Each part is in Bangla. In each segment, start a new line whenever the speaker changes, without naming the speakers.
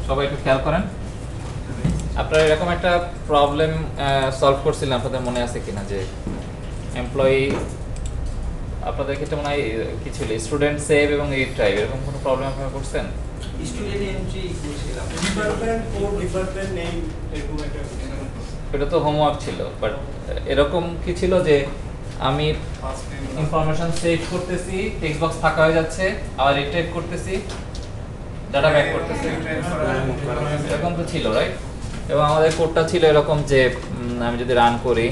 সবাই একটু খেয়াল করেন। আপনারা এরকম একটা প্রবলেম সলভ করছিলেন, আপনাদের মনে আছে কিনা যে এমপ্লয়ি আপনাদের ক্ষেত্রে মনে হয় কি ছিল, স্টুডেন্ট সেভ এবং রিট্রাইভ, এরকম কোনো প্রবলেম আপনারা করছেন?
স্টুডেন্ট এন্ট্রি করছিলাম,
ডিপার্টমেন্ট কোড ডিপার্টমেন্ট নেম এরকম একটা,
এটা তো হোমওয়ার্ক ছিল, বাট এরকম কি ছিল যে আমি ইনফরমেশন সেভ করতেছি, টেক্সট বক্স ফাঁকা হয়ে যাচ্ছে, আবার রিট্রাইভ করতেছি, ডাটা ব্যাক করতেছি, এরকম তো ছিল, রাইট? এবং আমাদের কোডটা ছিল এরকম যে আমি যদি রান করি,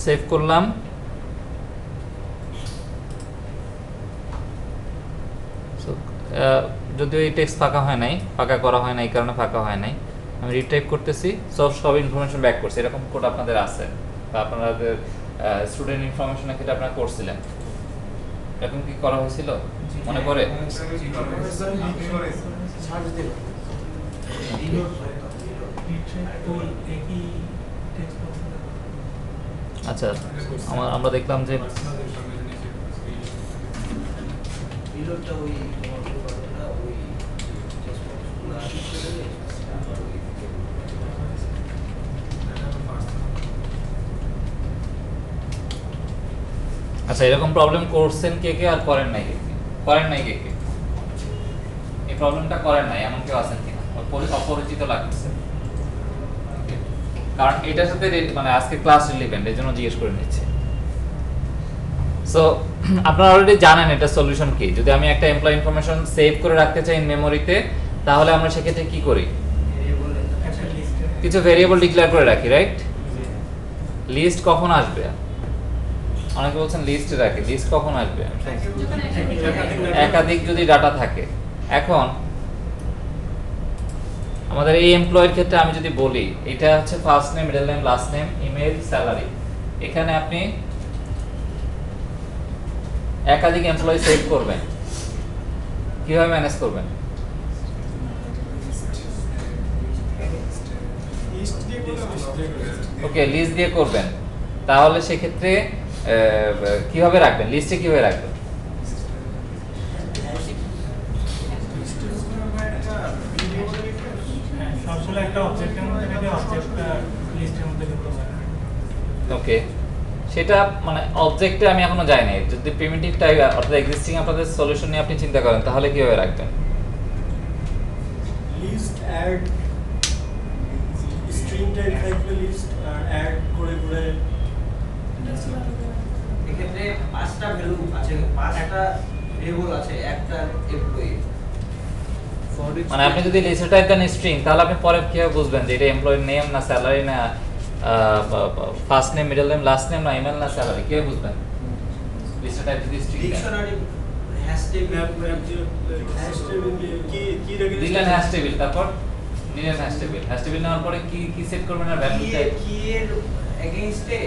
সেভ করলাম, যদিও এই টেক্সট ফাঁকা হয় নাই, ফাঁকা করা হয় না, এই কারণে ফাঁকা হয় নাই। আমি রিটাইপ করতেছি, সব ইনফরমেশন ব্যাক করছি। এরকম কোড আপনাদের আছে বা আপনাদের স্টুডেন্ট ইনফরমেশনের ক্ষেত্রে আপনারা করছিলেন, এরকম কি করা হয়েছিল মনে পড়ে? আচ্ছা, আমরা দেখলাম যে
রিলোডটা ওই তোমার ওই
আচ্ছা, এরকম প্রবলেম করছেন কে কে আর করেন নাই কে কে? করেন নাই কে কে? এই প্রবলেমটা করেন নাই এমন কেউ আছেন কিনা? অপরিচিত লাগছে, কারণ এটার সাথে মানে আজকে ক্লাস রিলেভেন্ট, এর জন্য জিজ্ঞেস করে নিচ্ছি। সো আপনারা অলরেডি জানেন এটা সলিউশন কি। যদি আমি একটা এমপ্লয়ি ইনফরমেশন সেভ করে রাখতে চাই ইন মেমোরিতে, তাহলে আমরা সেক্ষেত্রে কি করি? কিছু ভেরিয়েবল ডিক্লেয়ার করে রাখি, রাইট? লিস্ট কখন আসবে? অনেকে বলছেন লিস্টে রাখি, লিস্ট কখন আসবে? একাধিক যদি ডাটা থাকে। এখন আমাদের এই এমপ্লয়ের ক্ষেত্রে আমি যদি বলি এটা হচ্ছে first name, middle name, last name, email, salary, এখানে আপনি একাধিক এমপ্লয়ি সেভ করবেন, কিভাবে ম্যানেজ করবেন? ওকে, লিস্ট দিয়ে করবেন। তাহলে সেক্ষেত্রে কিভাবে রাখবেন? লিস্টে কিভাবে রাখবেন?
সবসময় একটা অবজেক্টের মধ্যে থাকে, অবজেক্টটা লিস্টের মধ্যে ঢুকতে পারে।
ওকে, সেটা মানে অবজেক্টে আমি এখনো যাই নাই। যদি প্রিমিটিভ টাইপ অর্থাৎ এক্সিস্টিং আপনাদের সলিউশন নিয়ে আপনি চিন্তা করেন, তাহলে কিভাবে রাখবেন?
লিস্ট অ্যাড স্ট্রিং টাইপ থাকবে, লিস্ট অ্যাড করে করে
এক্ষেত্রে পাঁচটা ভ্যালু আছে, পাঁচটা ভেরিয়েবল আছে একটা এমপ্লয়ি।
মানে আপনি যদি লিস্টে টাইপ দেন স্ট্রিং, তাহলে আপনি পরে কিভাবে বুঝবেন যে এটা এমপ্লয়ি নেম না স্যালারি না first name, middle name, last name না ইমেল না স্যালারি, কিভাবে বুঝবেন? লিস্টে টাইপ যদি স্ট্রিং দেন,
ডিকশনারি হ্যাশ টেবিল
কি রেখে
দিলেন হ্যাশ টেবিল, তারপর নিলেন হ্যাশ টেবিল, হ্যাশ টেবিল নেওয়ার পরে কি সেট করবেন? আর ভ্যালু টাইপ
কি এর এগেইনস্টে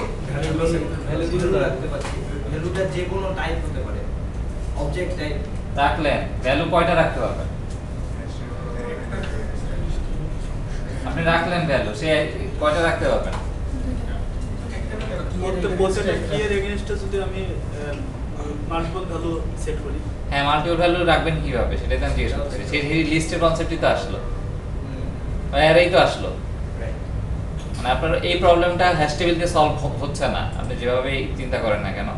ভ্যালুগুলো রাখতে পারছি। ভ্যালুটা যে কোনো টাইপ হতে পারে, অবজেক্ট টাইপ
রাখলেন। ভ্যালু কয়টা রাখতে পারবেন? আপনি রাখলেন ভ্যালু, সে কয়টা রাখতে পারবেন?
কি এর এগেইনস্টে যদি আমি মাল্টিপল ভ্যালু সেট করি,
হ্যাঁ, মাল্টিপল ভ্যালু রাখবেন কিভাবে সেটাই তো আমি জিজ্ঞেস করছি। সেই লিস্টের কনসেপ্টই তো আসলো, এরই তো আসলো। মানে আপনার এই প্রবলেমটা হ্যাশ টেবিল দিয়ে সলভ হচ্ছে না, আপনি যেভাবে চিন্তা করেন না কেন।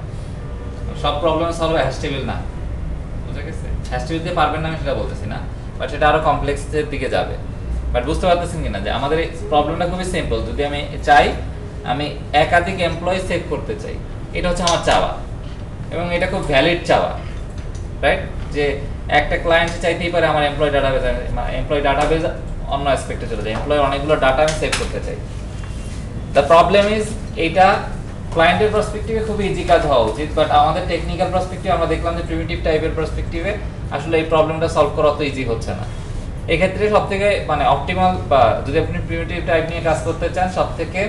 সব প্রবলেম সলভ হ্যাশ টেবিল না, বুঝে গেছে? হ্যাশ টেবিল দিয়ে পারবেন না আমি সেটা বলতেছি না, বাট সেটা আরো কমপ্লেক্সের দিকে যাবে। বাট বুঝতে পারতেছেন কিনা যে আমাদের এই প্রবলেমটা খুবই সিম্পল। যদি আমি চাই আমি একাধিক এমপ্লয়ি সেভ করতে চাই, এটা হচ্ছে আমার চাওয়া, এবং এটা খুব ভ্যালিড চাওয়া, রাইট? যে একটা ক্লায়েন্ট চাইতেই পারে আমার এমপ্লয়ি ডাটাবেজ অন্য অ্যাসপেক্টে চলে যায়, এমপ্লয়ি অনেকগুলো ডাটা আমি সেভ করতে চাই। দ্য প্রবলেম ইজ এইটা ক্লায়েন্টের পার্সপেক্টিভে খুব ইজি কাজ হওয়া উচিত, বাট আমাদের টেকনিক্যাল পার্সপেক্টিভ আমরা দেখলাম যে প্রিমিটিভ টাইপের পার্সপেক্টিভে আসলে এই প্রবলেমটা সলভ করা অত ইজি হচ্ছে না। এই ক্ষেত্রে সবথেকে মানে অপটিমাল, বা যদি আপনি প্রিমিটিভ টাইপ নিয়ে কাজ করতে চান, সবথেকে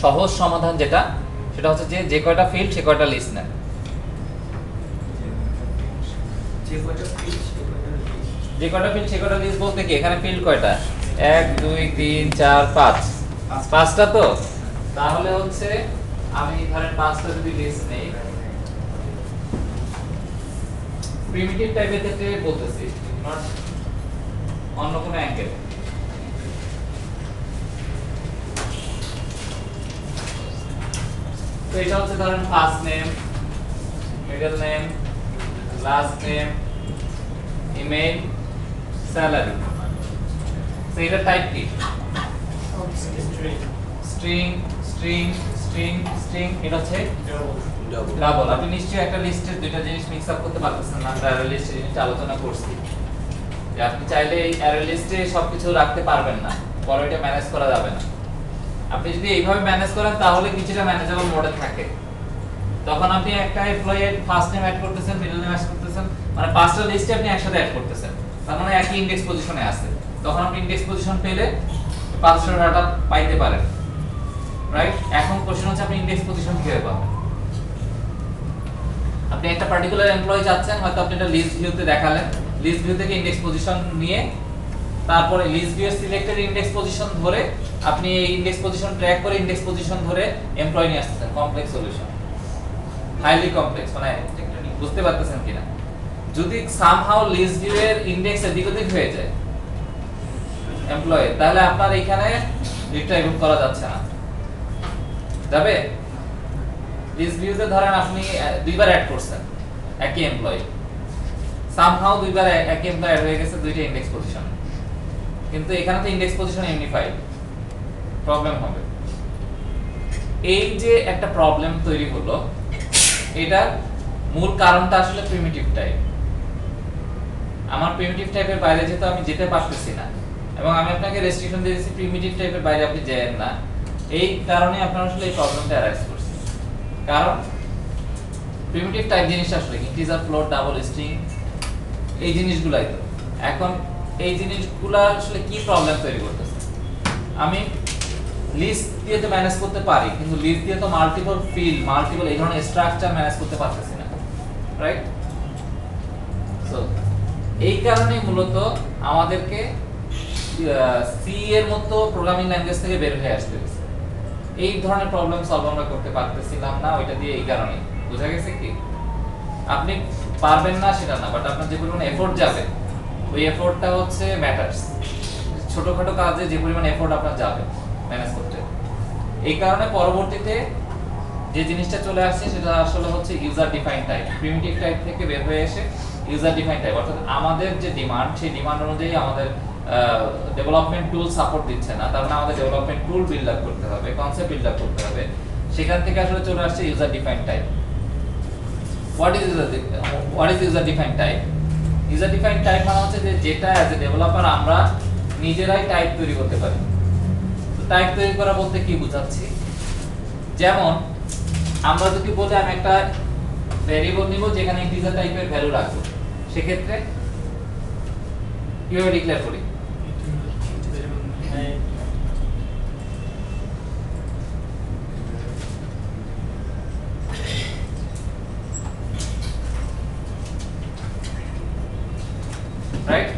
সহজ সমাধান যেটা, সেটা হচ্ছে যে কয়টা ফিল্ড সে কয়টা লিস্ট নেন।
যে কয়টা ফিল্ড
যে কয়টা ফিল্ড সে কয়টা লিস্ট বলতে কি এখানে ফিল্ড কয়টা, 1 2 3 4 5, পাঁচটা তো, তাহলে হচ্ছে আমি ধরেন পাঁচটা যদি লিস্ট নেই, প্রিমিটিভ টাইপের ক্ষেত্রে বলতেছি, নট অন্য কোনো অ্যাঙ্গেল। তো এটা হচ্ছে ধরেন first name, middle name, last name, email, salary. তো এটা টাইপ কি? স্ট্রিং স্ট্রিং স্ট্রিং স্ট্রিং, এটা হচ্ছে ডাবল। আপনি নিশ্চয়ই একটা লিস্টের দুইটা জিনিস মিক্স আপ করতে পারতেছেন না। আমরা অ্যারে লিস্টের জিনিসটা আলোচনা করছি যে আপনি চাইলে এই অ্যারে লিস্টে সবকিছু রাখতে পারবেন না, পরে এটা ম্যানেজ করা যাবে না। আপনি যদি এইভাবে ম্যানেজ করেন তাহলে কিছুটা ম্যানেজেবল মোডে থাকে। তখন আপনি একটা এমপ্লয়ের ফার্স্ট নেম অ্যাড করতেছেন, মিডল নেম অ্যাড করতেছেন, মানে পাঁচটা লিস্টে আপনি একসাথে অ্যাড করতেছেন, তার মানে একই ইন্ডেক্স পজিশনে আছে। তখন আপনি ইন্ডেক্স পজিশন পেলে 500 ডাটা পাইতে পারেন, রাইট? এখন কোশ্চেন হচ্ছে আপনি ইন্ডেক্স পজিশন কিভাবে পাবেন। আপনি একটা পার্টিকুলার এমপ্লয়ি চাচ্ছেন, হয়তো আপনি এটা লিস্ট ভিউতে দেখালেন, লিস্ট ভিউ থেকে ইন্ডেক্স পজিশন নিয়ে তারপরে list view selected index position ধরে আপনি এই ইন্ডেক্স পজিশন ট্র্যাক করে ইন্ডেক্স পজিশন ধরে এমপ্লয়ি নিয়ে আসতেছেন। কমপ্লেক্স সলিউশন, হাইলি কমপ্লেক্স, মানে বুঝতে পারতেছেন কিনা? যদি সামহাউ লিস্ট ভিউ এর ইন্ডেক্স এদিক ওদিক হয়ে যায় এমপ্লয়ি, তাহলে আপনার এখানে রিট্রাইভ করা যাচ্ছে না। যাবে? লিস্ট ভিউতে ধরেন আপনি দুইবার অ্যাড করছেন একই এমপ্লয়ি, সামহাউ দুইবার একই এমপ্লয়ি অ্যাড হয়ে গেছে দুইটা ইন্ডেক্স পজিশন, কিন্তু এখানে তো ইন্ডেক্স পজিশন ইউনিফাইড, প্রবলেম হবে। এই যে একটা প্রবলেম তৈরি হলো, এটা মূল কারণটা আসলে প্রিমিটিভ টাইপ। আমার প্রিমিটিভ টাইপের বাইরে যেতে আমি যেতে পারতেছি না, এবং আমি আপনাকে রেস্ট্রিকশন দিয়ে দিয়েছি প্রিমিটিভ টাইপের বাইরে আপনি যাবেন না। এই কারণে আপনার আসলে এই প্রবলেমটা অ্যারাইজ করছে। কারণ প্রিমিটিভ টাইপ জিনিসটা আসলে ইন্টিজার, ফ্লোট, ডাবল, স্ট্রিং, এই জিনিসগুলাই তো। এখন এই জিনিসগুলা আসলে কি প্রবলেম তৈরি করতেছে? আমি লিস্ট দিয়ে তো ম্যানেজ করতে পারি, কিন্তু লিস্ট দিয়ে তো মাল্টিপল ফিল্ড, মাল্টিপল এই ধরনের স্ট্রাকচার ম্যানেজ করতে পারতেছি না, রাইট? সো এই কারণে মূলত আমাদেরকে সি এর মতো প্রোগ্রামিং ল্যাঙ্গুয়েজ থেকে বের হয়ে আসতে হয়েছে। এই ধরনের প্রবলেম সলভ আমরা করতে পারতেছিলাম না, ওইটা দিয়ে এই কারণে। বোঝা গেছে কি? আপনি পারবেন না সেটা না, বাট আপনার যে পরিমাণ এফোর্ট যাবে, ওই এফোর্টটা হচ্ছে ম্যাটারস। ছোটখাটো কাজে যে পরিমাণ এফোর্ট আপনার যাবে ম্যানেজ করতে, এই কারণে পরবর্তীতে যে জিনিসটা চলে আসছে সেটা আসলে হচ্ছে user define type. Primitive type থেকে বের হয়ে এসে ইউজার ডিফাইন টাইপ, অর্থাৎ আমাদের যে ডিমান্ড, সেই ডিমান্ড অনুযায়ী আমাদের ডেভেলপমেন্ট টুল সাপোর্ট দিচ্ছে না, তার মানে আমাদের ডেভেলপমেন্ট টুল বিল্ড আপ করতে হবে, কনসেপ্ট বিল্ড আপ করতে হবে। সেখান থেকে আসলে চলে আসছে user define type. What is user define type? User define type মানে হচ্ছে যে যেটা অ্যাজ এ ডেভেলপার আমরা নিজেরাই টাইপ তৈরি করতে পারি। তো টাইপ তৈরি করা বলতে কি বোঝাচ্ছি? যেমন আমরা যদি বলি আমি একটা ভেরিয়েবল নিব যেখানে ইন্টিজার টাইপের ভ্যালু রাখবো, সেক্ষেত্রে কিভাবে ডিক্লেয়ার করি? রাইট?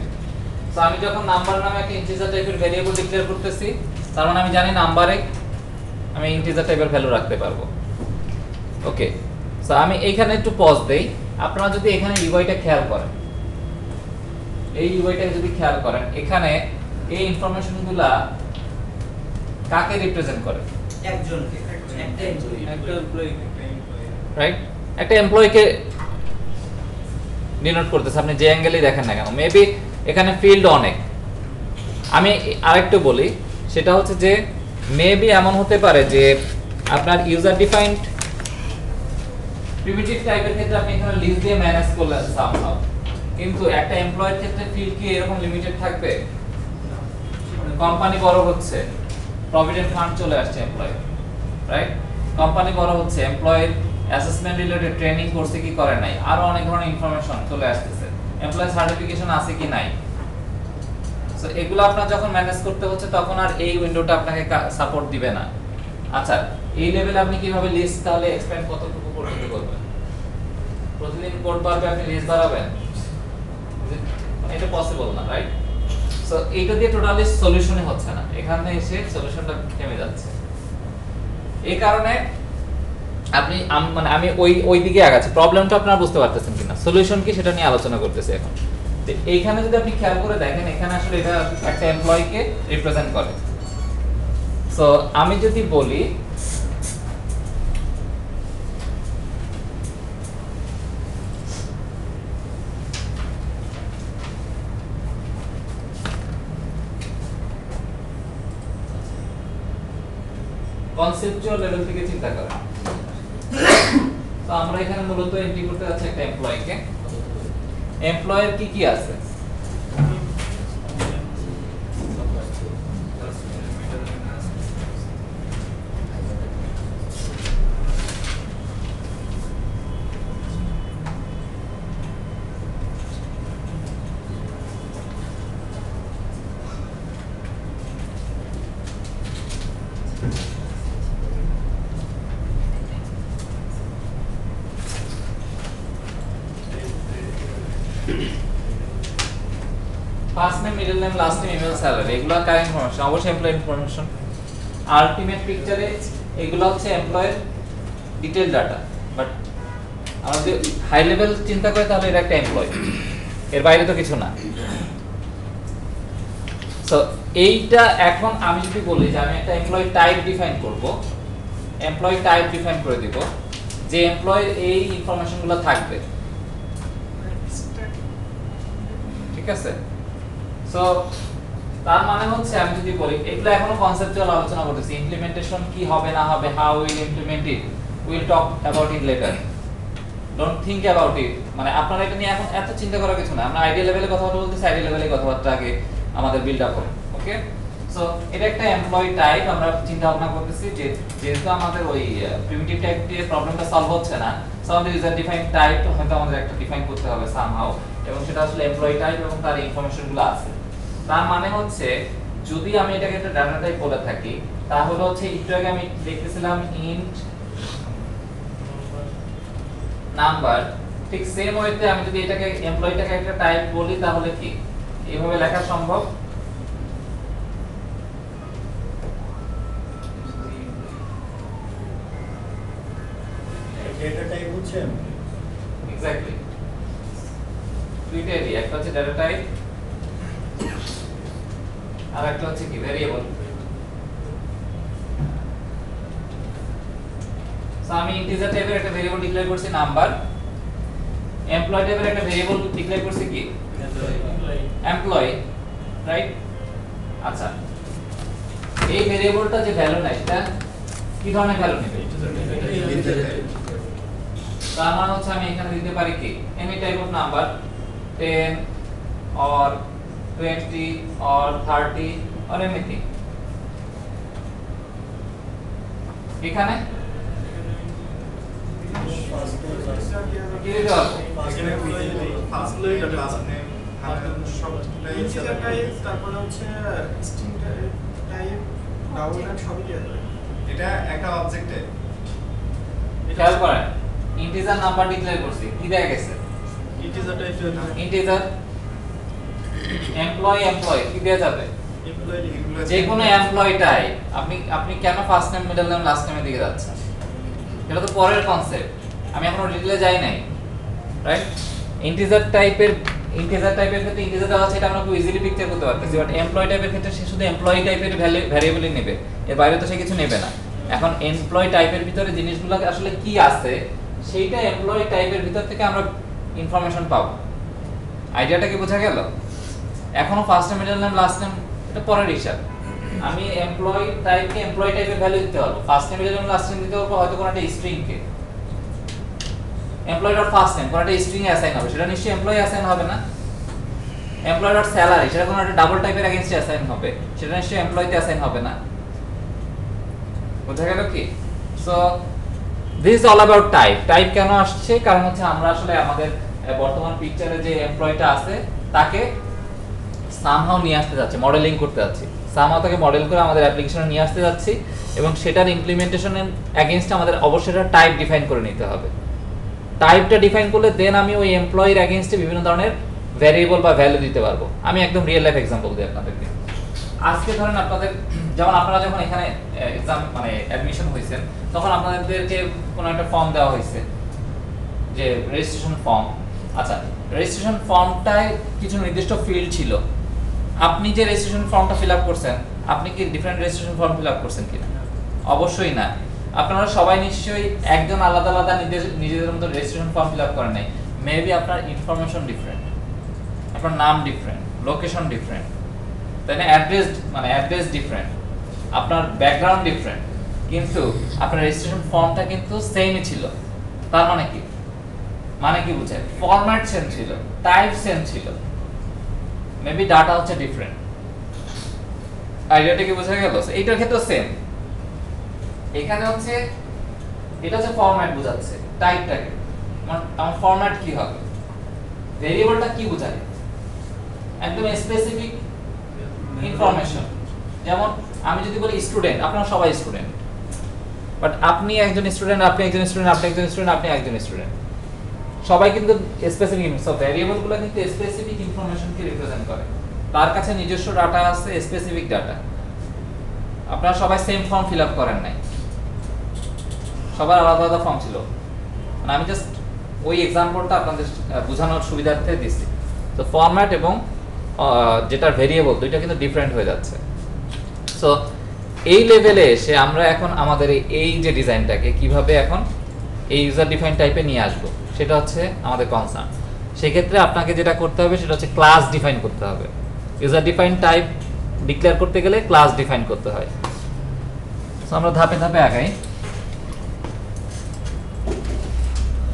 সো আমি যখন নাম্বার নামে একটা ইন্টিজার টাইপের ভেরিয়েবল ডিক্লেয়ার করতেছি, তার মানে আমি জানি নাম্বারে আমি ইন্টিজার টাইপের ভ্যালু রাখতে পারবো। ওকে, সো আমি এইখানে একটু পজ দেই। আপনারা যদি এখানে ইউআইটা খেয়াল করেন, এই ইউআইটা যদি খেয়াল করেন, এখানে এই ইনফরমেশনগুলা কাকে রিপ্রেজেন্ট করে?
একজনকে, একটা এমপ্লয়ি,
রাইট? একটা এমপ্লয়িকে ডিনোট করতেছে, আপনি যে অ্যাঙ্গেলেই দেখেন না কেন। মেবি এখানে ফিল্ড অনেক। আমি আরেকটু বলি, সেটা হচ্ছে যে মেবি এমন হতে পারে যে আপনার ইউজার ডিফাইন্ড প্রিমিটিভ টাইপের ক্ষেত্রে আপনি এখানে লিস্ট দিয়ে ম্যানেজ করলেন সামহাউ, কিন্তু একটা এমপ্লয়ের ক্ষেত্রে ফিল্ড কি এরকম লিমিটেড থাকবে? কোম্পানি বড় হচ্ছে, প্রভিডেন্ট ফান্ড চলে আসছে এমপ্লয়, রাইট? কোম্পানি বড় হচ্ছে, এমপ্লয়ের অ্যাসেসমেন্ট রিলেটেড ট্রেনিং করছে কি করে নাই, আরো অনেক ধরনের ইনফরমেশন চলে আসতেছে, এমপ্লয় সার্টিফিকেশন আছে কি নাই। সো এগুলো আপনার যখন ম্যানেজ করতে হচ্ছে তখন আর এই উইন্ডোটা আপনাকে সাপোর্ট দিবে না। আচ্ছা, এই লেভেলে আপনি কিভাবে লিস্ট তাহলে এক্সপ্যান্ড কতটুকু পর্যন্ত করবেন? প্রতিদিন কোড বাড়বে, আপনি লিস্ট বাড়াবেন, এটা পসিবল না, রাইট? সো এইটা দিয়ে টোটালি সলিউশনই হচ্ছে না, এখানে এসে সলিউশনটা থেমে যাচ্ছে। এই কারণে আপনি মানে আমি ওই দিকে আগাচ্ছি, প্রবলেমটা আপনারা বুঝতে পারতেছেন কিনা, সলিউশন কি সেটা নিয়ে আলোচনা করতেছি এখন। তো এইখানে যদি আপনি খেয়াল করে দেখেন, এখানে আসলে এটা একটা এমপ্লয়িকে রিপ্রেজেন্ট করে। সো আমি যদি বলি কনসেপচুয়াল লেভেল থেকে চিন্তা করেন, তো আমরা এখানে মূলত এন্ট্রি করতে যাচ্ছি একটা এমপ্লয়িকে। এমপ্লয়ের কি কি আছে? First name, middle name, last name, email, salary, এগুলো কার ইনফরমেশন? অবশ্যই এমপ্লয় ইনফরমেশন। আলটিমেট পিকচারে এগুলো হচ্ছে এমপ্লয়ের ডিটেইল ডাটা, বাট আমরা যদি হাই লেভেল চিন্তা করি তাহলে এটা একটা এমপ্লয়, এর বাইরে তো কিছু না। সো এইটা এখন আমি যদি বলি যে আমি একটা এমপ্লয় টাইপ ডিফাইন করব, এমপ্লয় টাইপ ডিফাইন করে দিব যে এমপ্লয়ের এই ইনফরমেশনগুলো থাকবে, ঠিক আছে? সো তার মানে হচ্ছে আমি যদি বলি, এগুলো এখনো কনসেপচুয়াল আলোচনা করতেছি, ইমপ্লিমেন্টেশন কি হবে না হবে, how will implement it, will talk about it later, don't think about it. মানে আপনারা এটা নিয়ে এখন এত চিন্তা করার কিছু না, আমরা আইডিয়া লেভেলে কথাবার্তা বলতেছি, আইডিয়া লেভেলে কথাবার্তা আগে আমাদের বিল্ড আপ করব, ওকে? সো এটা একটা এমপ্লয়ি টাইপ, আমরা চিন্তা ভাবনা করতেছি যে যেহেতু আমাদের ওই প্রিমিটিভ টাইপ দিয়ে প্রবলেমটা সলভ হচ্ছে না, সো আমাদের ইউজার ডিফাইন টাইপ হয়তো আমাদের একটা ডিফাইন করতে হবে সামহাউ, এবং সেটা আসলে এমপ্লয়ি টাইপ এবং তার ইনফরমেশনগুলো আছে। তার মানে হচ্ছে যদি আমি এটাকে একটা ডাটা টাইপ বলে থাকি, তাহলে হচ্ছে একটু আগে আমি লিখতেছিলাম ইন্ট নাম্বার, ঠিক সেম ওয়েতে আমি যদি এটাকে এমপ্লয়িটাকে একটা টাইপ বলি তাহলে কি এইভাবে লেখা সম্ভব?
ডেটা টাইপ হচ্ছে
এক্স্যাক্টলি দুইটাই, একটা হচ্ছে ডেটা টাইপ আর একটা হচ্ছে কি ভেরিয়েবল। সো আমি ইন্টিজার টাইপের একটা ভেরিয়েবল ডিক্লেয়ার করছি নাম্বার, এমপ্লয় টাইপের একটা ভেরিয়েবল ডিক্লেয়ার করছি কি এমপ্লয়, রাইট? আচ্ছা, এই ভেরিয়েবলটা যে ভ্যালু নাই সেটা কি ধরনের ভ্যালু নেবে? তার মানে হচ্ছে আমি এখানে দিতে পারি কি any type of number, 10 or 20 or 30 or anything। এখানে কি দিতে পারবো?
তারপরে হচ্ছে স্ট্রিং টাইপ ডাউনলোড সবই দেওয়া যাবে।
এটা একটা অবজেক্টে
খেয়াল করেন, ইন্টিজার নাম্বার ডিক্লেয়ার করছি, কি দেয়া গেছে?
Integer type
integer. এমপ্লয় কি দেয়া যাবে?
এমপ্লয়ি
যে কোনো এমপ্লয় টাইপ। আপনি কেন first name, middle name, last নেমের দিকে যাচ্ছেন? এটা তো পরের কনসেপ্ট, আমি এখনো ডিটেইলে যাই নাই, রাইট? ইন্টিজার টাইপের ক্ষেত্রে ইন্টিজার দেওয়া আছে, এটা আমরা খুব ইজিলি পিকচার করতে পারতেছি, বাট এমপ্লয় টাইপের ক্ষেত্রে সে শুধু এমপ্লয়ি টাইপের ভ্যারিয়েবলই নেবে, এর বাইরে তো সে কিছু নেবে না। এখন এমপ্লয় টাইপের ভিতরে জিনিসগুলো আসলে কি আছে সেইটা এমপ্লয়ি টাইপের ভিতর থেকে আমরা ইনফরমেশন পাবো। আইডিয়াটা কি বোঝা গেল? এখনো first name, middle name, last name এটা পরের হিসাব। আমি এমপ্লয়ি টাইপকে এমপ্লয়ি টাইপের ভ্যালু দিতে পারবো, first name, middle name, last name দিতে পারবো, হয়তো কোনো একটা স্ট্রিং কে এমপ্লয়ি ডট ফার্স্ট নেম কোনো একটা স্ট্রিং এ অ্যাসাইন হবে, সেটা নিশ্চয়ই এমপ্লয়ি অ্যাসাইন হবে না। এমপ্লয়ি ডট স্যালারি সেটা কোনো একটা ডাবল টাইপের এগেইনস্টে অ্যাসাইন হবে, সেটা নিশ্চয়ই এমপ্লয়িতে অ্যাসাইন হবে না। বোঝা গেল কি? So this is all about type. Type কেন আসছে? কারণ হচ্ছে আমরা আসলে আমাদের বর্তমান পিকচারে যে এমপ্লয়িটা আছে তাকে সামহাও নিয়ে আসতে যাচ্ছি, মডেলিং করতে যাচ্ছি, সামহাও তাকে মডেল করে আমাদের অ্যাপ্লিকেশনে নিয়ে আসতে যাচ্ছি এবং সেটার ইমপ্লিমেন্টেশনের অ্যাগেইনস্টে আমাদের অবশ্যই একটা টাইপ ডিফাইন করে নিতে হবে। টাইপটা ডিফাইন করলে দেন আমি ওই এমপ্লয়ির অ্যাগেইনস্টে বিভিন্ন ধরনের ভ্যারিয়েবল বা ভ্যালু দিতে পারবো। আমি একদম রিয়েল লাইফ এক্সাম্পল দিই আপনাদেরকে। আজকে ধরেন আপনাদের যেমন আপনারা যখন এখানে এক্সাম মানে অ্যাডমিশন হয়েছেন তখন আপনাদেরকে কোনো একটা ফর্ম দেওয়া হয়েছে, যে রেজিস্ট্রেশন ফর্ম। আচ্ছা, রেজিস্ট্রেশন ফর্মটায় কিছু নির্দিষ্ট ফিল্ড ছিল। আপনি যে রেজিস্ট্রেশন ফর্মটা ফিল আপ করছেন, আপনি কি different registration form fill up করছেন কিনা? অবশ্যই না। আপনারা সবাই নিশ্চয়ই একজন আলাদা আলাদা নিজেদের মতো রেজিস্ট্রেশন ফর্ম ফিল আপ করেন নাই। মেবি আপনার ইনফরমেশন ডিফারেন্ট, আপনার নাম ডিফারেন্ট, লোকেশন ডিফারেন্ট, তাই না? অ্যাড্রেস ডিফারেন্ট, আপনার ব্যাকগ্রাউন্ড ডিফারেন্ট, কিন্তু আপনার রেজিস্ট্রেশন ফর্মটা কিন্তু সেমই ছিল। তার মানে কি? মানে কি বুঝায়? ফরম্যাট সেম ছিল, টাইপ সেম ছিল, মেবি ডাটা হচ্ছে ডিফারেন্ট। আইডিয়াটা কি বোঝা গেল? এইটার ক্ষেত্রে সেম। এখানে হচ্ছে এটা হচ্ছে ফরম্যাট বোঝাচ্ছে টাইপটাকে। আমার ফরম্যাট কি হবে? ভেরিয়েবলটা কি বোঝায়? একদম স্পেসিফিক ইনফরমেশন। যেমন আমি যদি বলি স্টুডেন্ট, আপনারা সবাই স্টুডেন্ট, বাট আপনি একজন স্টুডেন্ট, আপনি একজন স্টুডেন্ট, আপনি একজন স্টুডেন্ট, আপনি একজন স্টুডেন্ট, সবাই কিন্তু স্পেসিফিক। সব ভেরিয়েবলগুলো কিন্তু স্পেসিফিক ইনফরমেশনকে রিপ্রেজেন্ট করে। তার কাছে নিজস্ব ডাটা আছে, স্পেসিফিক ডাটা। আপনারা সবাই সেম ফর্ম ফিল আপ করেন নাই, সবার আলাদা আলাদা ফর্ম ছিল। মানে আমি জাস্ট ওই এক্সাম্পলটা আপনাদের বোঝানোর সুবিধার্থে দিচ্ছি। তো ফরম্যাট এবং যেটার ভেরিয়েবল দুইটা কিন্তু ডিফারেন্ট হয়ে যাচ্ছে। সো এই লেভেলে এসে আমরা এখন আমাদের এই যে ডিজাইনটাকে কিভাবে এখন এই ইউজার ডিফাইন টাইপে নিয়ে আসবো সেটা হচ্ছে আমাদের কনসার্ন। সেক্ষেত্রে আপনাকে যেটা করতে হবে সেটা হচ্ছে ক্লাস ডিফাইন করতে হবে। ইউজার ডিফাইন টাইপ ডিক্লেয়ার করতে গেলে ক্লাস ডিফাইন করতে হয়। সো আমরা ধাপে ধাপে আগাই।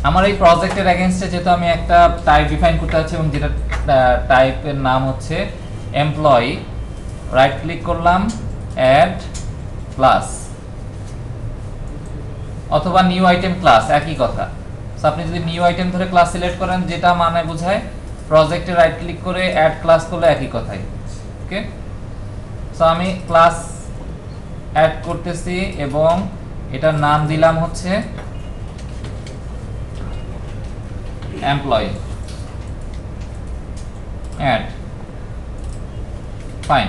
আমার এই প্রজেক্টের এগেইনস্টে যেহেতু আমি একটা টাইপ ডিফাইন করতে যাচ্ছি এবং যেটা টাইপের নাম হচ্ছে এমপ্লয়ি, রাইট ক্লিক করলাম, অ্যাড ক্লাস অথবা নিউ আইটেম ক্লাস, একই কথা। সো আপনি যদি নিউ আইটেম ধরে ক্লাস সিলেক্ট করেন, যেটা মানে বোঝায় প্রজেক্টে রাইট ক্লিক করে অ্যাড ক্লাস করলে একই কথাই। ওকে, সো আমি ক্লাস অ্যাড করতেছি এবং এটার নাম দিলাম হচ্ছে এমপ্লয়ি, অ্যাড, ফাইন।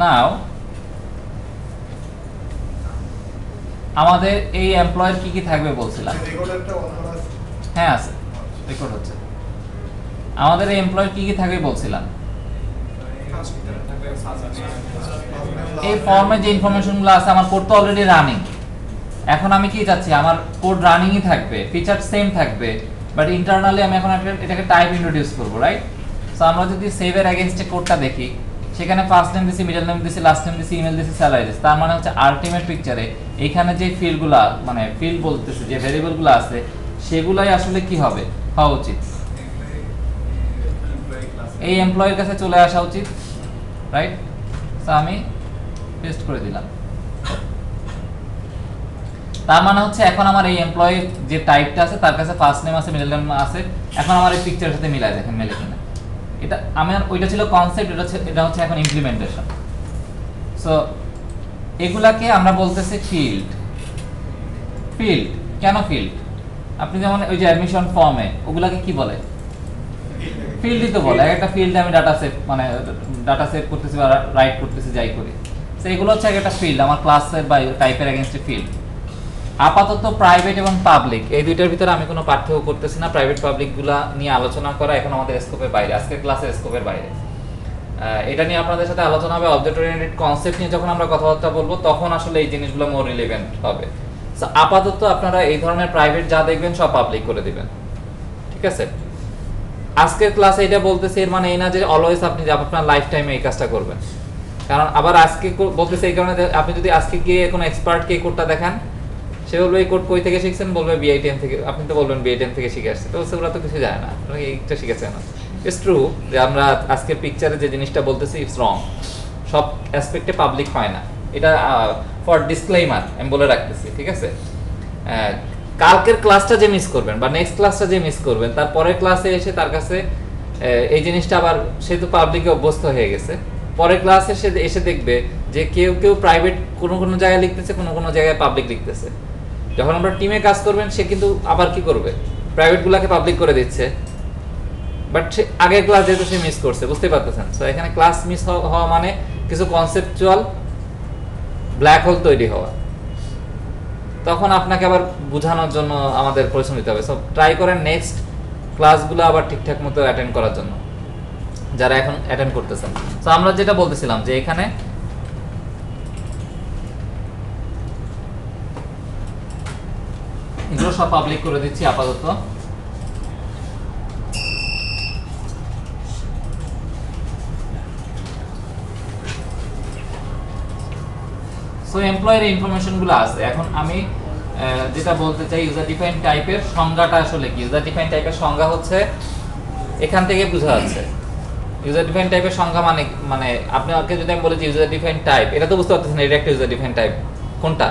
নাও আমাদের এই এমপ্লয়ের কি কি থাকবে বলছিলাম? হ্যাঁ আছে, রেকর্ড হচ্ছে। আমাদের এই এমপ্লয়ের কি কি থাকবে বলছিলাম? এই ফর্মে যে ইনফরমেশনগুলো আছে, আমার কোড তো অলরেডি রানিং। এখন আমি কি চাচ্ছি? আমার কোড রানিংই থাকবে, ফিচার সেম থাকবে, বাট ইন্টারনালি আমি এখন এটাকে টাইপ ইন্ট্রোডিউস করব, রাইট? সো আমরা যদি সেভের এগেইনস্টে কোডটা দেখি, সেখানে ফার্স্ট নেম দিছি, মিডল নেম দিছি, লাস্ট নেম দিছি, ইমেল দিছি, স্যালারি দিছি। তার মানে হচ্ছে আলটিমেট পিকচারে এইখানে যে ফিল্ডগুলো, মানে ফিল্ড বলতেছে যে ভেরিয়েবলগুলো আছে, সেগুলাই আসলে কি হবে, হওয়া উচিত? এই এমপ্লয়ির কাছে চলে আসা উচিত, রাইট? সো আমি পেস্ট করে দিলাম। তার মানে হচ্ছে এখন আমার এই এমপ্লয়ি যে টাইপটা আছে তার কাছে ফার্স্ট নেম আছে, মিডল নেম আছে। এখন আমার এই পিকচারের সাথে মিলাই দেখেন, মেলে কিনা। এটা আমার ওইটা ছিল কনসেপ্ট, এটা হচ্ছে এখন ইমপ্লিমেন্টেশন। সো এগুলাকে আমরা বলতেছি ফিল্ড। ফিল্ড কেন ফিল্ড? আপনি যেমন ওই যে অ্যাডমিশন ফর্মে ওগুলাকে কি বলে? ফিল্ডই তো বলে। একটা ফিল্ডে আমি ডাটা সেভ করতেছি বা রাইট করতেছি, যাই করি। সো এগুলো হচ্ছে একটা ফিল্ড, আমার ক্লাসের বা টাইপের এগেইনস্টে ফিল্ড। আপাতত প্রাইভেট এবং পাবলিক এই দুইটার ভিতরে আমি কোনো পার্থক্য করতেছি না। প্রাইভেট পাবলিকগুলা নিয়ে আলোচনা করা এখন আমাদের স্কোপের বাইরে, আজকের ক্লাসের স্কোপের বাইরে। এটা নিয়ে আপনাদের সাথে আলোচনা হবে অবজেক্ট ওরিয়েন্টেড কনসেপ্ট নিয়ে। যখন আমরা কথাবার্তা বলবো তখন আসলে এই জিনিসগুলো মোর রিলেভেন্ট হবে। সো আপাতত আপনারা এই ধরনের প্রাইভেট যা দেখবেন সব পাবলিক করে দিবেন, ঠিক আছে? আজকের ক্লাসে এটা বলতেছি, এর মানে এই না যে অলওয়েজ আপনি আপনার লাইফ টাইমে এই কাজটা করবেন। কারণ আবার আজকে বলতেছি এই কারণে, আপনি যদি আজকে গিয়ে কোনো এক্সপার্টকে এই কোডটা দেখান, সে বলবে এই কোড কই থেকে শিখছেন, বলবে BI10 থেকে। আপনি তো বলবেন BI10 থেকে শিখে আসছে, তো সেগুলো তো কিছু যায় না, আপনারা এইটা শিখেছেন না। ইটস ট্রু যে আমরা আজকে পিকচারে যে জিনিসটা বলতেছি ইটস রং। সব অ্যাসপেক্টে পাবলিক হয় না, এটা ফর ডিসক্লেইমার আমি বলে রাখতেছি, ঠিক আছে? কালকের ক্লাসটা যে মিস করবেন বা নেক্সট ক্লাসটা যে মিস করবেন, তারপরের ক্লাসে এসে তার কাছে এই জিনিসটা আবার সে তো পাবলিকে অভ্যস্ত হয়ে গেছে, পরের ক্লাসে সে এসে দেখবে যে কেউ কেউ প্রাইভেট কোনো জায়গায় লিখতেছে, কোনো জায়গায় পাবলিক লিখতেছে। যখন আমরা টিমে কাজ করবেন সে কিন্তু আবার কি করবে, প্রাইভেটগুলোকে পাবলিক করে দিচ্ছে, বাট সে আগের ক্লাস যেহেতু সে মিস করছে, বুঝতে পারতেছেন? সো এখানে ক্লাস মিস হওয়া মানে কিছু কনসেপচুয়াল ব্ল্যাক হোল তৈরি হওয়া। তখন আপনাকে আবার বোঝানোর জন্য আমাদের পরিশ্রম দিতে হবে। সো ট্রাই করেন নেক্সট ক্লাসগুলো আবার ঠিকঠাক মতো অ্যাটেন্ড করার জন্য, যারা এখন অ্যাটেন্ড করতেছেন। সো আমরা যেটা বলতেছিলাম যে এখানে এগুলো সব পাবলিক করে দিচ্ছি আপাতত। সো এমপ্লয়ের ইনফরমেশনগুলো আছে। এখন আমি যেটা বলতে চাই, ইউজার ডিফাইন টাইপের সংজ্ঞাটা আসলে কি? ইউজার ডিফাইন টাইপের সংজ্ঞা হচ্ছে এখান থেকে বোঝা যাচ্ছে। ইউজার ডিফাইন টাইপের সংজ্ঞা মানে আপনাকে যদি আমি বলি যে ইউজার ডিফাইন টাইপ, এটা তো বুঝতে পারতেছেন এটা একটা ইউজার ডিফাইন টাইপ। কোনটা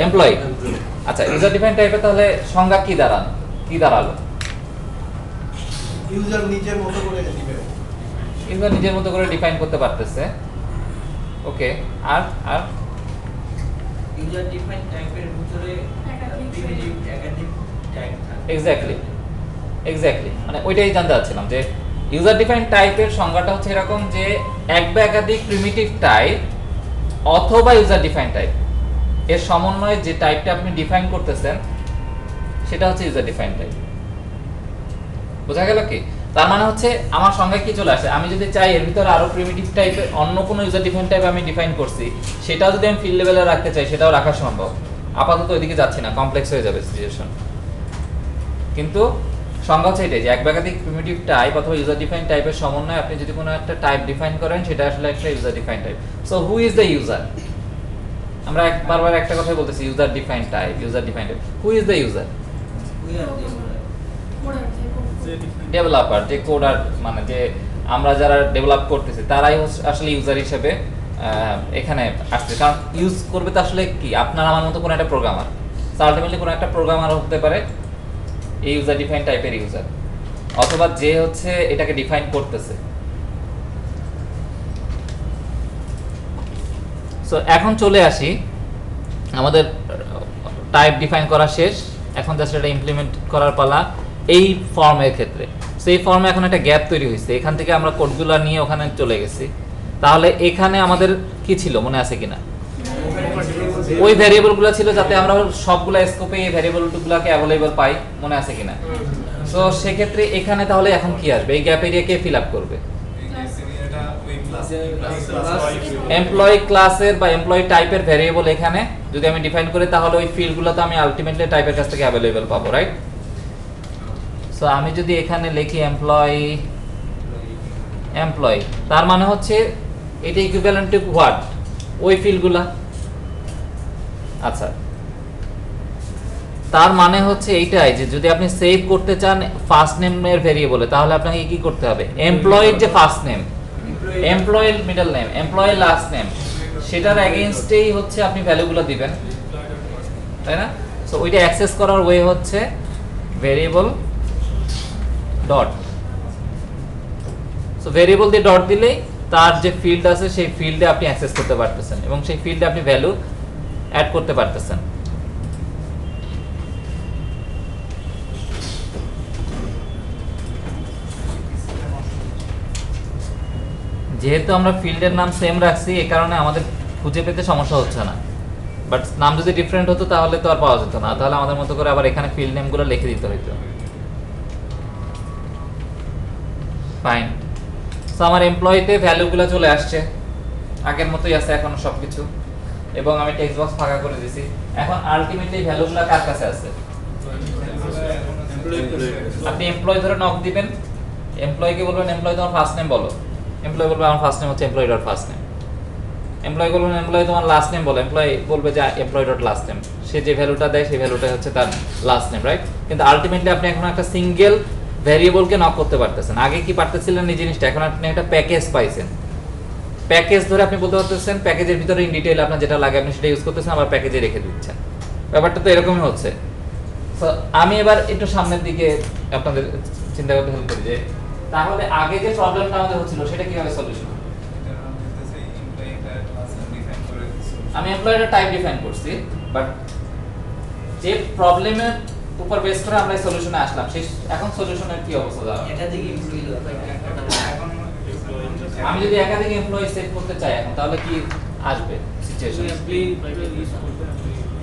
এমপ্লয়ি। আচ্ছা, ইউজার ডিফাইন টাইপে তাহলে সংজ্ঞা কি দাঁড়ালো?
ইউজার নিজের মতো করে দিবে,
ইউজার নিজের মতো করে ডিফাইন করতে পারতেছে। ওকে, আর
ইউজার ডিফাইন টাইপের ভিতরে একাধিক টাইপ থাকে।
এক্স্যাক্টলি মানে ওইটাই জানতে চাচ্ছিলাম যে ইউজার ডিফাইন টাইপের সংজ্ঞাটা হচ্ছে এরকম যে এক বা একাধিক প্রিমিটিভ টাইপ অথবা ইউজার ডিফাইন টাইপ এর সমন্বয়ে যে টাইপটা আপনি ডিফাইন করতেছেন সেটা হচ্ছে ইউজার ডিফাইন টাইপ। বোঝা গেল কি? তার মানে হচ্ছে আমার সংজ্ঞায় কি চলে আসে, আমি যদি চাই এর ভিতরে আরো প্রিমিটিভ টাইপের অন্য কোনো ইউজার ডিফাইন টাইপ আমি ডিফাইন করছি, সেটাও যদি আমি ফিল্ড লেভেলে রাখতে চাই সেটাও রাখা সম্ভব। আপাতত ওইদিকে যাচ্ছি না, কমপ্লেক্স হয়ে যাবে সিচুয়েশন। কিন্তু সংজ্ঞা হচ্ছে এটাই যে এক বা একাধিক প্রিমিটিভ টাইপ অথবা ইউজার ডিফাইন টাইপের সমন্বয়ে আপনি যদি কোনো একটা টাইপ ডিফাইন করেন সেটা আসলে একটা user define type. So who is the user? আমরা বারবার একটা কথাই বলতেছি, user define type. Who is the user? Developer, যে কোডার, মানে যে আমরা যারা ডেভেলপ করতেছি তারাই আসলে ইউজার হিসেবে এখানে আসছে। কারণ ইউজ করবে তো আসলে কি আপনার আমার মতো কোনো একটা প্রোগ্রামার, আলটিমেটলি কোনো একটা প্রোগ্রামার হতে পারে এই ইউজার ডিফাইন টাইপের ইউজার, অথবা যে হচ্ছে এটাকে ডিফাইন করতেছে। সো এখন চলে আসি, আমাদের টাইপ ডিফাইন করা শেষ, এখন জাস্ট এটা ইমপ্লিমেন্ট করার পালা এই ফর্মের ক্ষেত্রে। সো এই ফর্মে এখন একটা গ্যাপ তৈরি হয়েছে, এখান থেকে আমরা কোডগুলো নিয়ে ওখানে চলে গেছি। তাহলে এখানে আমাদের কি ছিল মনে আছে কিনা? ওই ভ্যারিয়েবলগুলো ছিল যাতে আমরা সবগুলো স্কোপে এই ভ্যারিয়েবলগুলোকে অ্যাভেলেবল পাই, মনে আছে কিনা? সো সেক্ষেত্রে এখানে তাহলে এখন কি আসবে? এই গ্যাপ এরিয়া কে ফিল আপ করবে? এমপ্লয়ি ক্লাসের বা এমপ্লয়ি টাইপের ভ্যারিয়েবল এখানে যদি আমি ডিফাইন করি তাহলে ওই ফিল্ডগুলো তো আমি আলটিমেটলি টাইপের কাছ থেকে অ্যাভেলেবল পাবো, রাইট? সো আমি যদি এখানে লিখি এমপ্লয়ি, তার মানে হচ্ছে এটা ইকুইভ্যালেন্ট টু হোয়াট? ওই ফিল্ডগুলা। আচ্ছা, তার মানে হচ্ছে এইটাই যে যদি আপনি সেভ করতে চান ফার্স্ট নেমের ভেরিয়েবলে তাহলে আপনাকে কি করতে হবে? এমপ্লয়ির যে ফার্স্ট নেম, এমপ্লয়ির মিডল নেম, এমপ্লয়ির লাস্ট নেম, সেটার এগেইনস্টেই হচ্ছে আপনি ভ্যালুগুলো দিবেন, তাই না? সো ওইটা অ্যাক্সেস করার ওয়ে হচ্ছে ভেরিয়েবল ডট। সো ভেরিয়েবল দিয়ে ডট দিলেই তার যে ফিল্ড আছে সেই ফিল্ডে আপনি অ্যাক্সেস করতে পারতেছেন এবং সেই ফিল্ডে আপনি ভ্যালু অ্যাড করতে পারতেছেন। যেহেতু আমরা ফিল্ডের নাম সেম রাখছি এই কারণে আমাদের খুঁজে পেতে সমস্যা হচ্ছে না, বাট নাম যদি ডিফারেন্ট হতো তাহলে তো আর পাওয়া যেত না, তাহলে আমাদের মতো করে আবার এখানে ফিল্ড নেমগুলো লিখে দিতে হতো। ফাইন। সো আমার এমপ্লয়িতে ভ্যালুগুলো চলে আসছে, আগের মতোই আছে এখন সবকিছু, এবং আমি টেক্সট বক্স ফাঁকা করে দিয়েছি। এখন আলটিমেটলি ভ্যালুগুলো কার কাছে আছে? আপনি এমপ্লয়ি ধরে নক দিবেন, এমপ্লয়িকে বলবেন এমপ্লয়ি তোমার ফার্স্ট নেম বলো, এমপ্লয়ি বলবে আমার ফার্স্ট নেম হচ্ছে employee dot first name. Employee বলবেন এমপ্লয়ি তোমার লাস্ট নেম বলো, এমপ্লয়ি বলবে যে এমপ্লয়ি ডট লাস্ট নেম। সে যে ভ্যালুটা দেয় সেই ভ্যালুটা হচ্ছে তার লাস্ট নেম, রাইট? কিন্তু আলটিমেটলি আপনি এখন একটা সিঙ্গেল ভ্যারিয়েবলকে নক করতে পারতেছেন। আগে কি পারতেছিলেন এই জিনিসটা, এখন আপনি একটা প্যাকেজ পাইছেন। প্যাকেজ ধরে আপনি বলতে পারতেছেন প্যাকেজের ভিতরে ইন ডিটেইল আপনার যেটা লাগে আপনি সেটা ইউজ করতেছেন, আবার প্যাকেজে রেখে দিচ্ছেন। ব্যাপারটা তো এরকমই হচ্ছে। তো আমি এবার একটু সামনের দিকে আপনাদের চিন্তা করতে হেল্প করি যে তাহলে আগে যে প্রবলেমটা আমাদের হচ্ছিল সেটা কিভাবে সলিউশন? আমি এমপ্লয়ির টাইপ ডিফাইন করছি, বাট যে প্রবলেমের উপর বেস করে আমরা সলিউশনে আসলাম সেই এখন সলিউশনের কি অবস্থা দাঁড়াবে?
একাধিক এমপ্লয়ি
আমি যদি একাধিক এমপ্লয়ি সেট করতে চাই এখন তাহলে কি আসবে সিচুয়েশন?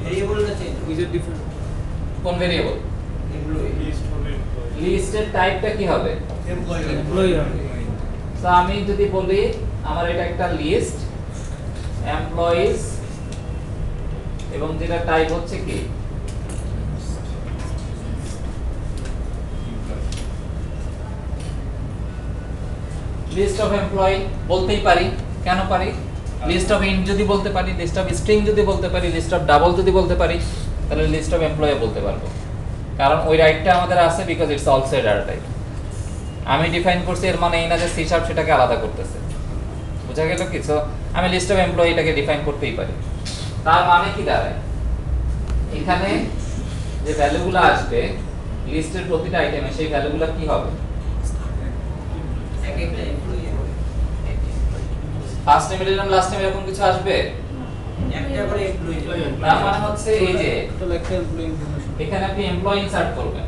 ভেরিয়েবল না চেঞ্জ
কোন ভেরিয়েবল?
এমপ্লয়ি
লিস্টের টাইপটা কি হবে?
এমপ্লয়ি
তো আমি যদি বলি আমার এটা একটা লিস্ট এমপ্লয়িজ এবং যেটা টাইপ হচ্ছে কি লিস্ট অফ এমপ্লয়ি বলতেই পারি। কেন পারি? লিস্ট অফ ইন্ট যদি বলতে পারি, লিস্ট অফ স্ট্রিং যদি বলতে পারি, লিস্ট অফ ডাবল যদি বলতে পারি, তাহলে লিস্ট অফ এমপ্লয়ি বলতে পারবো, কারণ ওই রাইটটা আমাদের আছে because it's also a data type. আমি ডিফাইন করছি এর মানে এই না যে সি শার্প সেটাকে আলাদা করতেছে। বুঝা গেল কি? সো আমি লিস্ট অফ এমপ্লয়িটাকে ডিফাইন করতেই পারি। তার মানে কি দাঁড়ায়? এখানে যে ভ্যালুগুলো আসবে লিস্টের প্রতিটা আইটেমে সেই ভ্যালুগুলো কি হবে?
এক একটা employee
first name middle name last name এরকম কিছু আসবে?
একটা করে এমপ্লয়ি
তার মানে হচ্ছে এই যে
টোটাল একটা এমপ্লয়ি ইনফরমেশন
এখানে আপনি এমপ্লয়ি ইনসার্ট করবেন।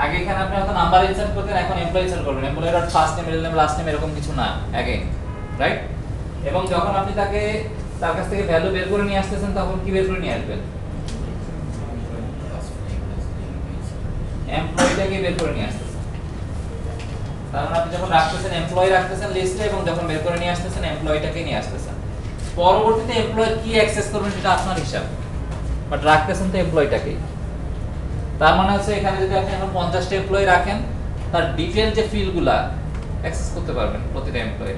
আগে এখানে আপনি হয়তো নাম্বার ইনসার্ট করতেন, এখন এমপ্লয়ি ইনসার্ট করবেন। Employee dot first name middle name last name এরকম কিছু না अगेन, রাইট? এবং যখন আপনি তার কাছ থেকে ভ্যালু বের করে নিয়ে আসতেছেন তখন কি বের করে নিয়ে আসবেন? এমপ্লয়িটাকে বের করে নিয়ে আসতেছেন। তার মানে আপনি যখন রাখতেছেন এমপ্লয়ি রাখতেছেন লিস্টে এবং যখন বের করে নিয়ে আসতেছেন এমপ্লয়িটাকে নিয়ে আসতেছেন। পরবর্তীতে এমপ্লয়ি কি অ্যাক্সেস করবেন সেটা আপনার হিসাব, বাট রাখতেছেন তো এমপ্লয়িটাকেই। তার মানে হচ্ছে এখানে যদি আপনি এখন 50টা এমপ্লয়ি রাখেন তার ডিটেইল যে ফিল্ডগুলা অ্যাক্সেস করতে পারবেন প্রতিটা এমপ্লয়ি।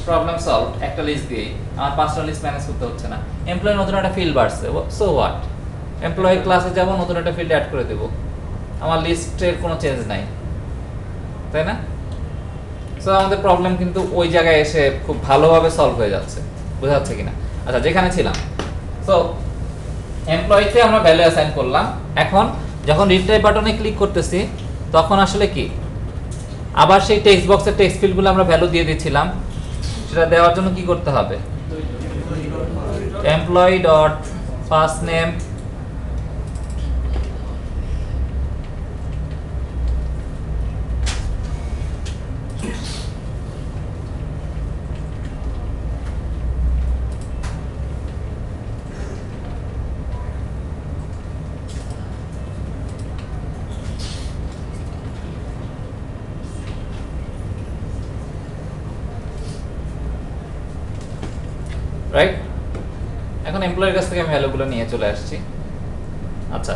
প্রবলেম সলভ, একটা লিস্ট দিয়েই আমার 5টা লিস্ট ম্যানেজ করতে হচ্ছে না। এমপ্লয়ি নতুন একটা ফিল্ড বাড়ছে, সো হোয়াট, এমপ্লয়ি ক্লাসে যাব নতুন একটা ফিল্ড অ্যাড করে দেব, আমার লিস্টের কোনো চেঞ্জ নাই, তাই না? সো আমাদের প্রবলেম কিন্তু ওই জায়গায় এসে খুব ভালোভাবে সলভ হয়ে যাচ্ছে। বোঝা যাচ্ছে কিনা? আচ্ছা, যেখানে ছিলাম, সো এমপ্লয়িতে আমরা ভ্যালু অ্যাসাইন করলাম। এখন যখন রিট্রাইভ বাটনে ক্লিক করতেছি তখন আসলে কি আবার সেই টেক্সট বক্সের টেক্সট ফিল্ডগুলো আমরা ভ্যালু দিয়ে দিচ্ছিলাম। সেটা দেওয়ার জন্য কি করতে হবে? Employee dot first name right. এখন এমপ্লয়ের কাছ থেকে আমি ভ্যালুগুলো নিয়ে চলে আসছি। আচ্ছা,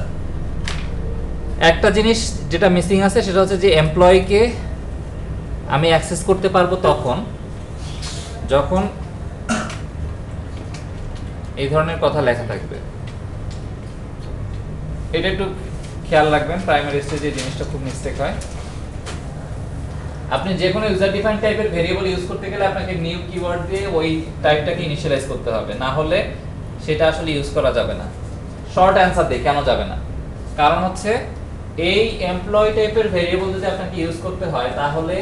একটা জিনিস যেটা মিসিং আছে সেটা হচ্ছে যে এমপ্লয়িকে আমি অ্যাক্সেস করতে পারবো তখন যখন এই ধরনের কথা লেখা থাকবে। এটা একটু খেয়াল রাখবেন, প্রাইমারি স্টেজে এই জিনিসটা খুব মিস্টেক হয়। আপনি যে কোনো ইউজার ডিফাইন টাইপের ভেরিয়েবল ইউজ করতে গেলে আপনাকে নিউ কিওয়ার্ড দিয়ে ওই টাইপটাকে ইনিশিয়ালাইজ করতে হবে, না হলে সেটা আসলে ইউজ করা যাবে না। শর্ট অ্যানসার দেই কেন যাবে না, কারণ হচ্ছে এই এমপ্লয়ি টাইপের ভেরিয়েবল যদি আপনাকে ইউজ করতে হয় তাহলে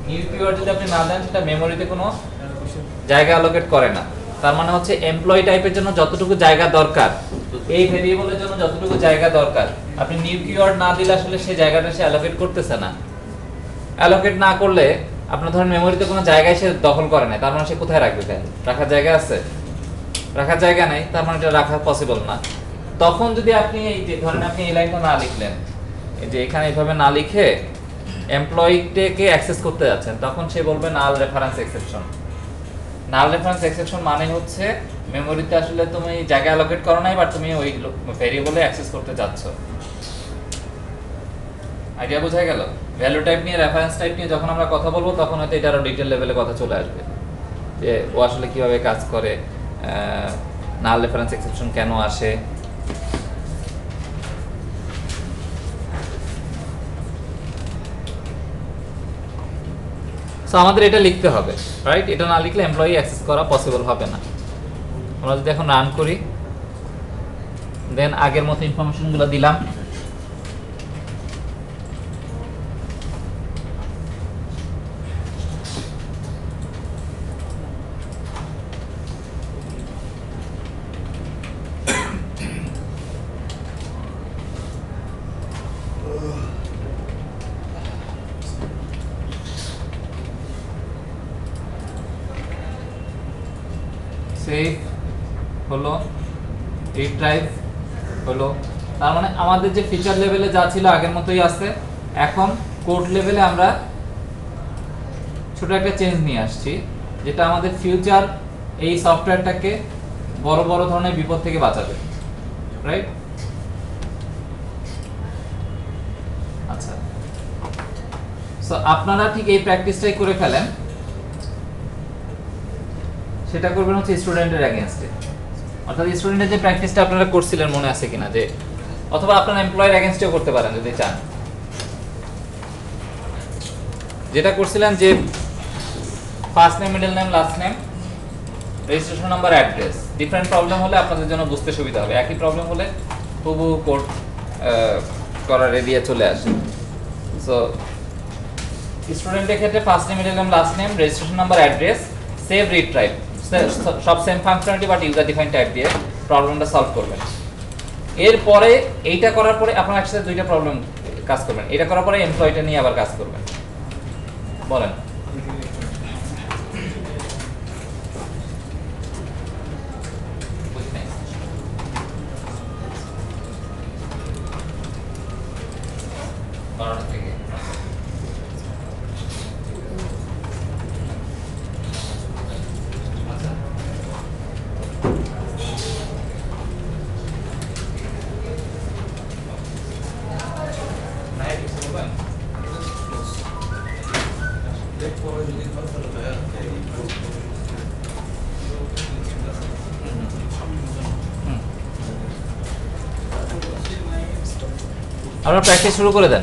নিউ কিওয়ার্ড যদি আপনি না দেন সেটা মেমোরিতে কোনো জায়গা অ্যালোকেট করে না। তার মানে হচ্ছে এমপ্লয়ি টাইপের জন্য যতটুকু জায়গা দরকার, এই ভেরিয়েবলের জন্য যতটুকু জায়গা দরকার, আপনি নিউ কিওয়ার্ড না দিলে আসলে সেই জায়গাটা সে অ্যালোকেট করতেছে না। অ্যালোকেট না করলে আপনার ধরেন মেমোরিতে কোনো জায়গায় সে দখল করে না, তার মানে সে কোথায় রাখবে? ভ্যালু রাখার জায়গা আছে? রাখার জায়গা নাই, তার মানে এটা রাখা পসিবল না। তখন যদি আপনি এই যে ধরেন আপনি এই লাইনটা না লিখলেন, এই যে এখানে এইভাবে না লিখে এমপ্লয়িটাকে অ্যাক্সেস করতে যাচ্ছেন, তখন সে বলবে নাল রেফারেন্স এক্সেপশন। নাল রেফারেন্স এক্সেপশন মানে হচ্ছে মেমোরিতে আসলে তুমি জায়গা অ্যালোকেট করো নাই, বাট তুমি ওই ভেরিয়েবলে অ্যাক্সেস করতে যাচ্ছ। আইডিয়া বোঝা গেল? ভ্যালু টাইপ নিয়ে রেফারেন্স টাইপ নিয়ে যখন আমরা কথা বলবো তখন হয়তো এটা আরো ডিটেইল লেভেলে কথা চলে আসবে যে ও আসলে কিভাবে কাজ করে, নাল রেফারেন্স এক্সেপশন কেন আসে। সো সো আমাদের এটা লিখতে হবে, রাইট? এটা না লিখলে এমপ্লয়ি অ্যাক্সেস করা পসিবল হবে না। আমরা যদি এখন রান করি, দেন আগের মতো ইনফরমেশনগুলো দিলাম। সেভ হলো, রিট্রাইভ হলো। তার মানে আমাদের যে ফিচার লেভেলে যা ছিল আগের মতোই আছে। এখন কোড লেভেলে আমরা ছোট একটা চেঞ্জ নিয়ে আসছি, যেটা আমাদের ফিউচার এই সফটওয়্যারটাকে বড় বড় ধরনের বিপদ থেকে বাঁচাবে, রাইট? আচ্ছা, সো আপনারা ঠিক এই প্র্যাকটিসটাই করে ফেলেন। সেটা করবেন হচ্ছে স্টুডেন্টের এগেইনস্টে, অর্থাৎ স্টুডেন্টের যে প্র্যাকটিসটা আপনারা করছিলেন মনে আছে কিনা, যে অথবা আপনারা এমপ্লয়ের এগেইনস্টেও করতে পারেন যদি চান। যেটা করছিলেন যে first name, middle name, last name, registration number, address. Different problem হলে আপনাদের জন্য বুঝতে সুবিধা হবে, একই প্রবলেম হলে হুবহু কোড করার এরিয়া চলে আসে। সো স্টুডেন্টের ক্ষেত্রে first name, middle name, last name, registration number, address, save, retrieve, সব same functionality but user define type দিয়ে প্রবলেমটা সলভ করবেন। এরপরে এইটা করার পরে আপনারা একসাথে দুইটা প্রবলেম কাজ করবেন। এটা করার পরে এমপ্লয়িটা নিয়ে আবার কাজ করবেন। বলেন। থেকে আপনারা প্র্যাকটিস শুরু করে দেন।